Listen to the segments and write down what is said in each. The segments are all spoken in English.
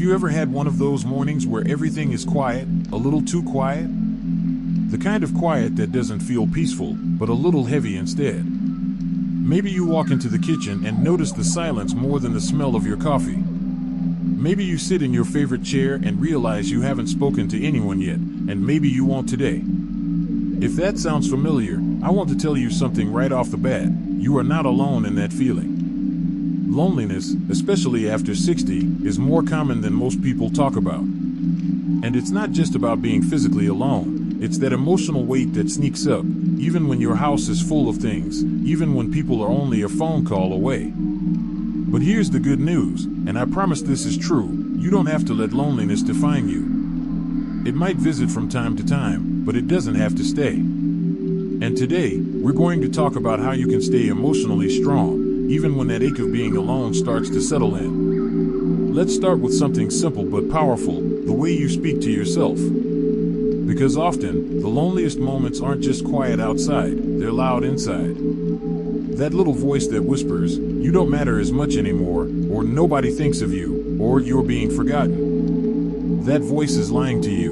you ever had one of those mornings where everything is quiet, a little too quiet? The kind of quiet that doesn't feel peaceful, but a little heavy instead. Maybe you walk into the kitchen and notice the silence more than the smell of your coffee. Maybe you sit in your favorite chair and realize you haven't spoken to anyone yet, and maybe you won't today. If that sounds familiar, I want to tell you something right off the bat. You are not alone in that feeling. Loneliness, especially after 60, is more common than most people talk about. And it's not just about being physically alone, it's that emotional weight that sneaks up, even when your house is full of things, even when people are only a phone call away. But here's the good news, and I promise this is true, you don't have to let loneliness define you. It might visit from time to time, but it doesn't have to stay. And today, we're going to talk about how you can stay emotionally strong, even when that ache of being alone starts to settle in. Let's start with something simple but powerful, the way you speak to yourself. Because often, the loneliest moments aren't just quiet outside, they're loud inside. That little voice that whispers, "You don't matter as much anymore," or "Nobody thinks of you," or "You're being forgotten." That voice is lying to you.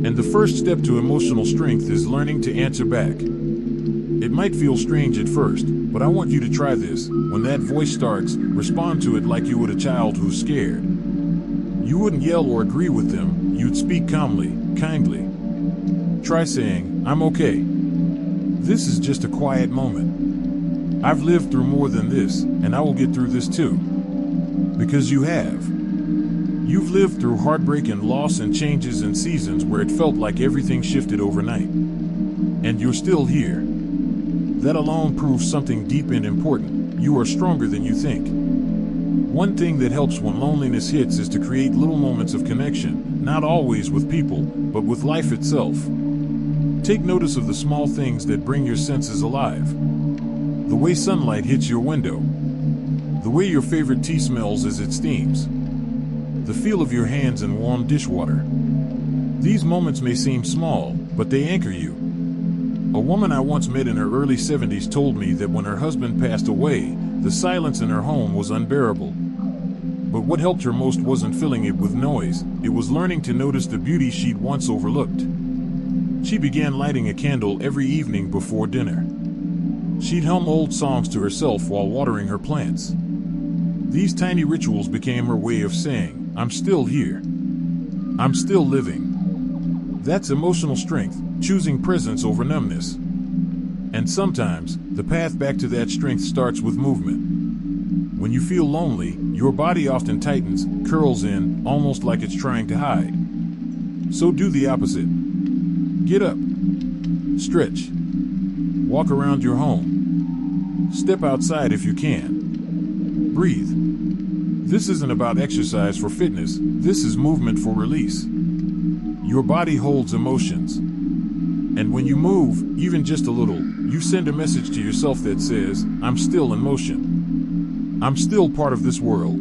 And the first step to emotional strength is learning to answer back. It might feel strange at first, but I want you to try this. When that voice starts, respond to it like you would a child who's scared. You wouldn't yell or agree with them, you'd speak calmly, kindly. Try saying, "I'm okay. This is just a quiet moment. I've lived through more than this, and I will get through this too." Because you have. You've lived through heartbreak and loss and changes and seasons where it felt like everything shifted overnight. And you're still here. That alone proves something deep and important. You are stronger than you think. One thing that helps when loneliness hits is to create little moments of connection, not always with people, but with life itself. Take notice of the small things that bring your senses alive. The way sunlight hits your window. The way your favorite tea smells as it steams. The feel of your hands in warm dishwater. These moments may seem small, but they anchor you. A woman I once met in her early 70s told me that when her husband passed away, the silence in her home was unbearable. But what helped her most wasn't filling it with noise, it was learning to notice the beauty she'd once overlooked. She began lighting a candle every evening before dinner. She'd hum old songs to herself while watering her plants. These tiny rituals became her way of saying, "I'm still here. I'm still living." That's emotional strength, choosing presence over numbness. And sometimes, the path back to that strength starts with movement. When you feel lonely, your body often tightens, curls in, almost like it's trying to hide. So do the opposite. Get up. Stretch. Walk around your home. Step outside if you can. Breathe. This isn't about exercise for fitness, this is movement for release. Your body holds emotions. And when you move, even just a little, you send a message to yourself that says, "I'm still in motion. I'm still part of this world."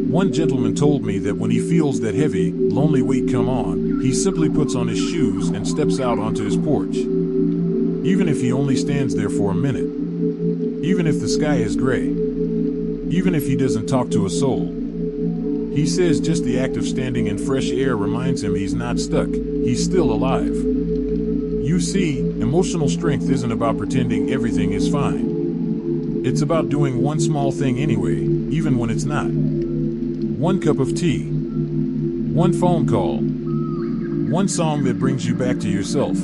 One gentleman told me that when he feels that heavy, lonely weight come on, he simply puts on his shoes and steps out onto his porch. Even if he only stands there for a minute. Even if the sky is gray. Even if he doesn't talk to a soul. He says just the act of standing in fresh air reminds him he's not stuck, he's still alive. You see, emotional strength isn't about pretending everything is fine. It's about doing one small thing anyway, even when it's not. One cup of tea. One phone call. One song that brings you back to yourself.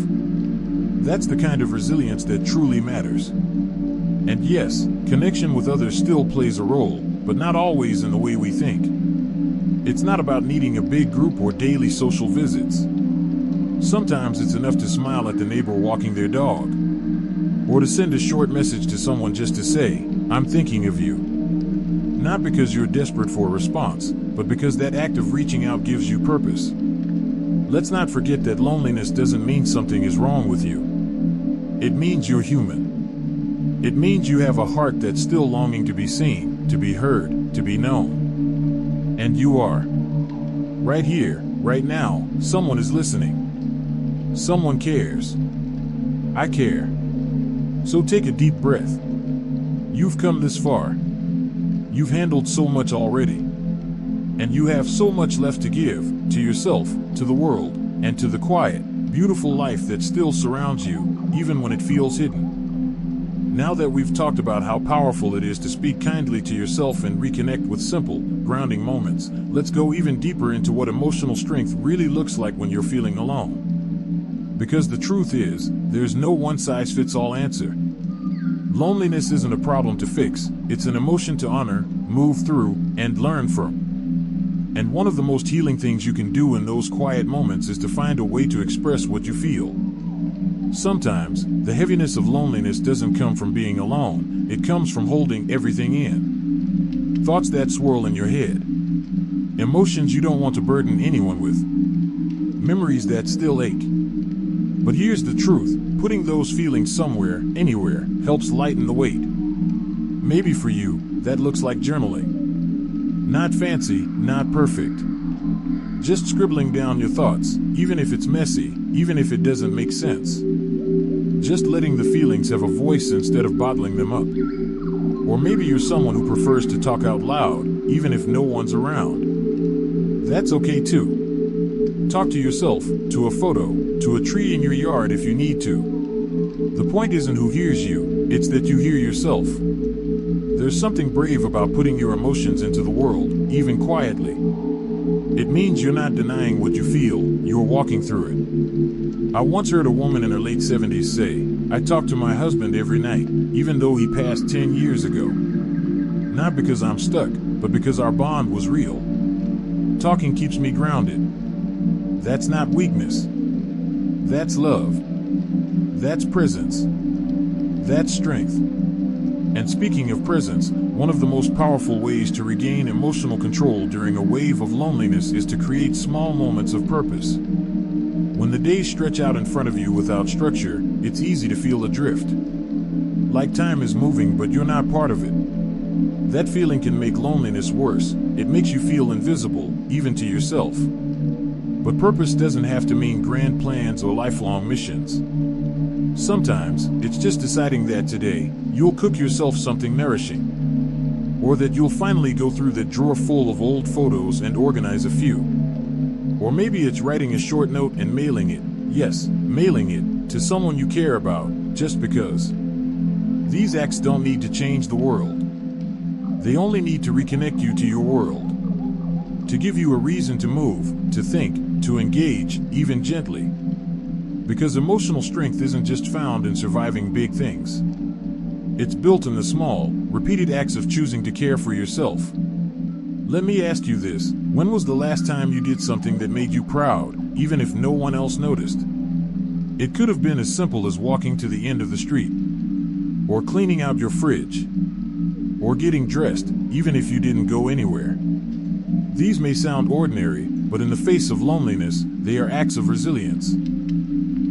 That's the kind of resilience that truly matters. And yes, connection with others still plays a role, but not always in the way we think. It's not about needing a big group or daily social visits. Sometimes it's enough to smile at the neighbor walking their dog. Or to send a short message to someone just to say, "I'm thinking of you." Not because you're desperate for a response, but because that act of reaching out gives you purpose. Let's not forget that loneliness doesn't mean something is wrong with you. It means you're human. It means you have a heart that's still longing to be seen, to be heard, to be known. And you are. Right here, right now, someone is listening. Someone cares. I care. So take a deep breath. You've come this far. You've handled so much already. And you have so much left to give, to yourself, to the world, and to the quiet, beautiful life that still surrounds you, even when it feels hidden. Now that we've talked about how powerful it is to speak kindly to yourself and reconnect with simple, grounding moments, let's go even deeper into what emotional strength really looks like when you're feeling alone. Because the truth is, there's no one-size-fits-all answer. Loneliness isn't a problem to fix, it's an emotion to honor, move through, and learn from. And one of the most healing things you can do in those quiet moments is to find a way to express what you feel. Sometimes, the heaviness of loneliness doesn't come from being alone, it comes from holding everything in. Thoughts that swirl in your head. Emotions you don't want to burden anyone with. Memories that still ache. But here's the truth, putting those feelings somewhere, anywhere, helps lighten the weight. Maybe for you, that looks like journaling. Not fancy, not perfect. Just scribbling down your thoughts, even if it's messy, even if it doesn't make sense. Just letting the feelings have a voice instead of bottling them up. Or maybe you're someone who prefers to talk out loud, even if no one's around. That's okay too. Talk to yourself, to a photo, to a tree in your yard if you need to. The point isn't who hears you, it's that you hear yourself. There's something brave about putting your emotions into the world, even quietly. It means you're not denying what you feel, you're walking through it. I once heard a woman in her late 70s say, "I talk to my husband every night, even though he passed 10 years ago. Not because I'm stuck, but because our bond was real. Talking keeps me grounded." That's not weakness. That's love. That's presence. That's strength. And speaking of presence, one of the most powerful ways to regain emotional control during a wave of loneliness is to create small moments of purpose. When the days stretch out in front of you without structure, it's easy to feel adrift. Like time is moving but you're not part of it. That feeling can make loneliness worse. It makes you feel invisible, even to yourself. But purpose doesn't have to mean grand plans or lifelong missions. Sometimes, it's just deciding that today, you'll cook yourself something nourishing. Or that you'll finally go through that drawer full of old photos and organize a few. Or maybe it's writing a short note and mailing it, yes, mailing it, to someone you care about, just because. These acts don't need to change the world. They only need to reconnect you to your world. To give you a reason to move, to think, to engage, even gently. Because emotional strength isn't just found in surviving big things. It's built in the small, repeated acts of choosing to care for yourself. Let me ask you this, when was the last time you did something that made you proud, even if no one else noticed? It could have been as simple as walking to the end of the street, or cleaning out your fridge, or getting dressed, even if you didn't go anywhere. These may sound ordinary, but in the face of loneliness, they are acts of resilience.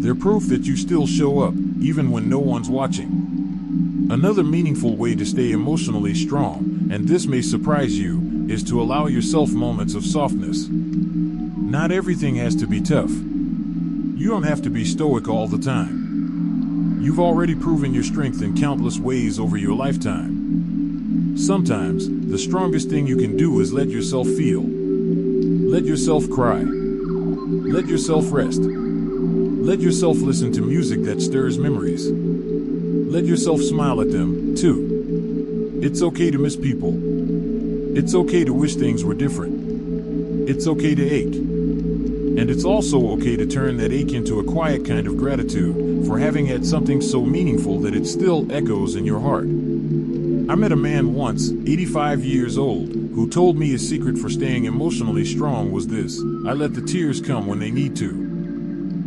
They're proof that you still show up, even when no one's watching. Another meaningful way to stay emotionally strong, and this may surprise you, is to allow yourself moments of softness. Not everything has to be tough. You don't have to be stoic all the time. You've already proven your strength in countless ways over your lifetime. Sometimes, the strongest thing you can do is let yourself feel. Let yourself cry. Let yourself rest. Let yourself listen to music that stirs memories. Let yourself smile at them, too. It's okay to miss people. It's okay to wish things were different. It's okay to ache. And it's also okay to turn that ache into a quiet kind of gratitude for having had something so meaningful that it still echoes in your heart. I met a man once, 85 years old, who told me his secret for staying emotionally strong was this: I let the tears come when they need to.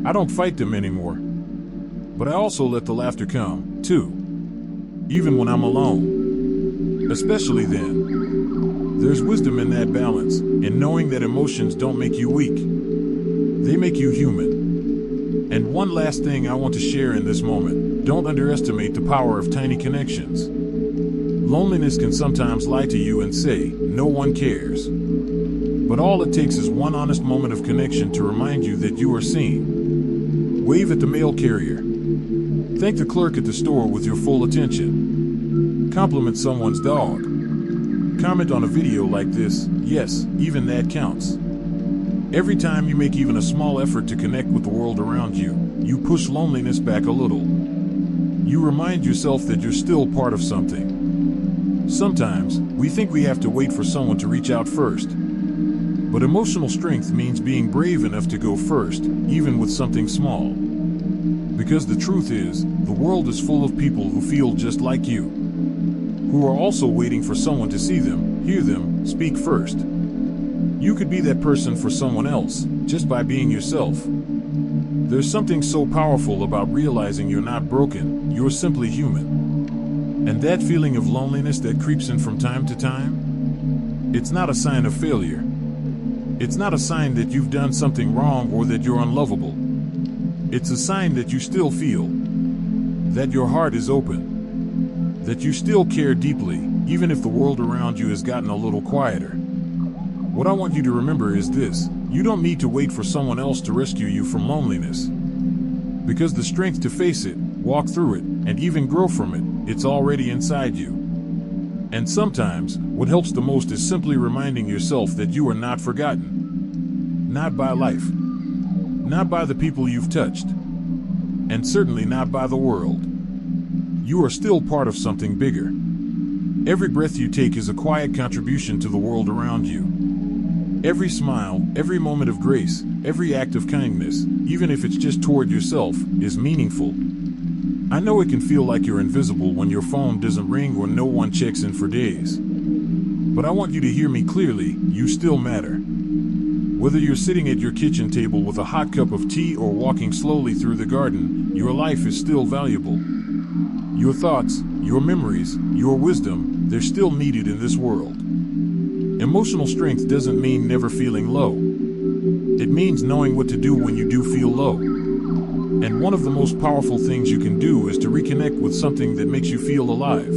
I don't fight them anymore. But I also let the laughter come, too. Even when I'm alone. Especially then. There's wisdom in that balance, in knowing that emotions don't make you weak. They make you human. And one last thing I want to share in this moment, don't underestimate the power of tiny connections. Loneliness can sometimes lie to you and say, no one cares. But all it takes is one honest moment of connection to remind you that you are seen. Wave at the mail carrier. Thank the clerk at the store with your full attention. Compliment someone's dog. comment on a video like this, yes, even that counts. Every time you make even a small effort to connect with the world around you, you push loneliness back a little. You remind yourself that you're still part of something. Sometimes, we think we have to wait for someone to reach out first. But emotional strength means being brave enough to go first, even with something small. Because the truth is, the world is full of people who feel just like you, who are also waiting for someone to see them, hear them, speak first. You could be that person for someone else, just by being yourself. There's something so powerful about realizing you're not broken, you're simply human. And that feeling of loneliness that creeps in from time to time? It's not a sign of failure. It's not a sign that you've done something wrong or that you're unlovable. It's a sign that you still feel, that your heart is open, that you still care deeply, even if the world around you has gotten a little quieter. What I want you to remember is this: you don't need to wait for someone else to rescue you from loneliness. Because the strength to face it, walk through it, and even grow from it, it's already inside you. And sometimes, what helps the most is simply reminding yourself that you are not forgotten. Not by life. Not by the people you've touched. And certainly not by the world. You are still part of something bigger. Every breath you take is a quiet contribution to the world around you. Every smile, every moment of grace, every act of kindness, even if it's just toward yourself, is meaningful. I know it can feel like you're invisible when your phone doesn't ring or no one checks in for days. But I want you to hear me clearly: you still matter. Whether you're sitting at your kitchen table with a hot cup of tea or walking slowly through the garden, your life is still valuable. Your thoughts, your memories, your wisdom, they're still needed in this world. Emotional strength doesn't mean never feeling low. It means knowing what to do when you do feel low. And one of the most powerful things you can do is to reconnect with something that makes you feel alive.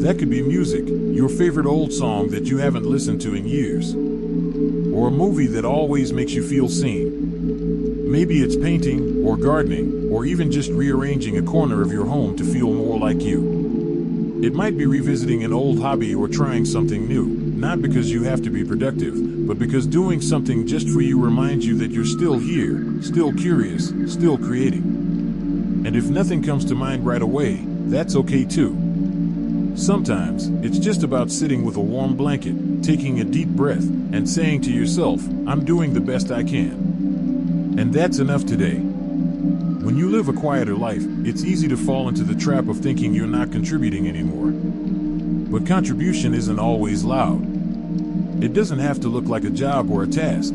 That could be music, your favorite old song that you haven't listened to in years. Or a movie that always makes you feel seen. Maybe it's painting, or gardening, or even just rearranging a corner of your home to feel more like you. It might be revisiting an old hobby or trying something new, not because you have to be productive, but because doing something just for you reminds you that you're still here, still curious, still creating. And if nothing comes to mind right away, that's okay too. Sometimes, it's just about sitting with a warm blanket, taking a deep breath, and saying to yourself, I'm doing the best I can. And that's enough today. When you live a quieter life, it's easy to fall into the trap of thinking you're not contributing anymore. But contribution isn't always loud. It doesn't have to look like a job or a task.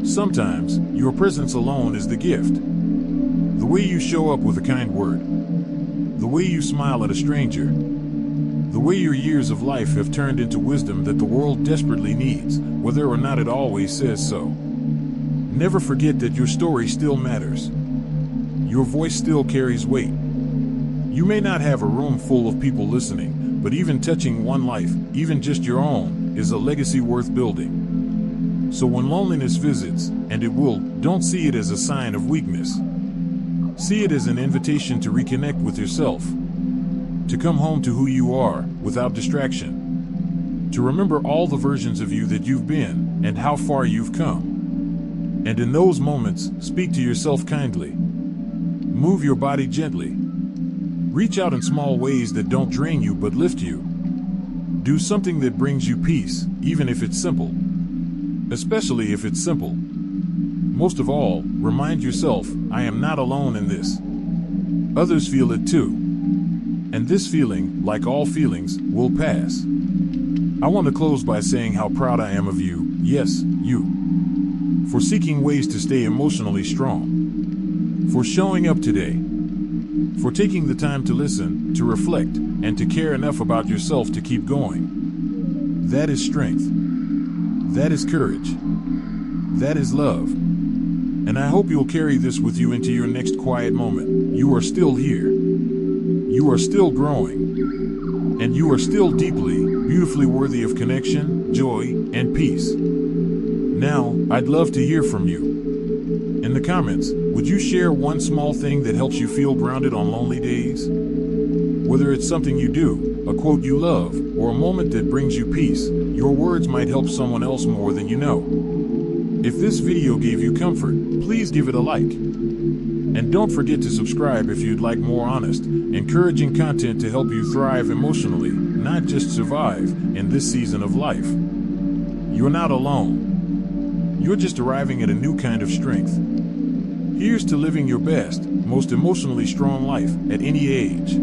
Sometimes, your presence alone is the gift. The way you show up with a kind word. The way you smile at a stranger. The way your years of life have turned into wisdom that the world desperately needs, whether or not it always says so. Never forget that your story still matters. Your voice still carries weight. You may not have a room full of people listening, but even touching one life, even just your own, is a legacy worth building. So when loneliness visits, and it will, don't see it as a sign of weakness. See it as an invitation to reconnect with yourself. To come home to who you are, without distraction. To remember all the versions of you that you've been, and how far you've come. And in those moments, speak to yourself kindly. Move your body gently. Reach out in small ways that don't drain you but lift you. Do something that brings you peace, even if it's simple. Especially if it's simple. Most of all, remind yourself, I am not alone in this. Others feel it too. And this feeling, like all feelings, will pass. I want to close by saying how proud I am of you, yes, you. For seeking ways to stay emotionally strong. For showing up today. For taking the time to listen, to reflect, and to care enough about yourself to keep going. That is strength. That is courage. That is love. And I hope you'll carry this with you into your next quiet moment. You are still here. You are still growing. And you are still deeply, beautifully worthy of connection, joy, and peace. Now, I'd love to hear from you. In the comments, would you share one small thing that helps you feel grounded on lonely days? Whether it's something you do, a quote you love, or a moment that brings you peace, your words might help someone else more than you know. If this video gave you comfort, please give it a like. And don't forget to subscribe if you'd like more honest, encouraging content to help you thrive emotionally, not just survive, in this season of life. You're not alone. You're just arriving at a new kind of strength. Here's to living your best, most emotionally strong life at any age.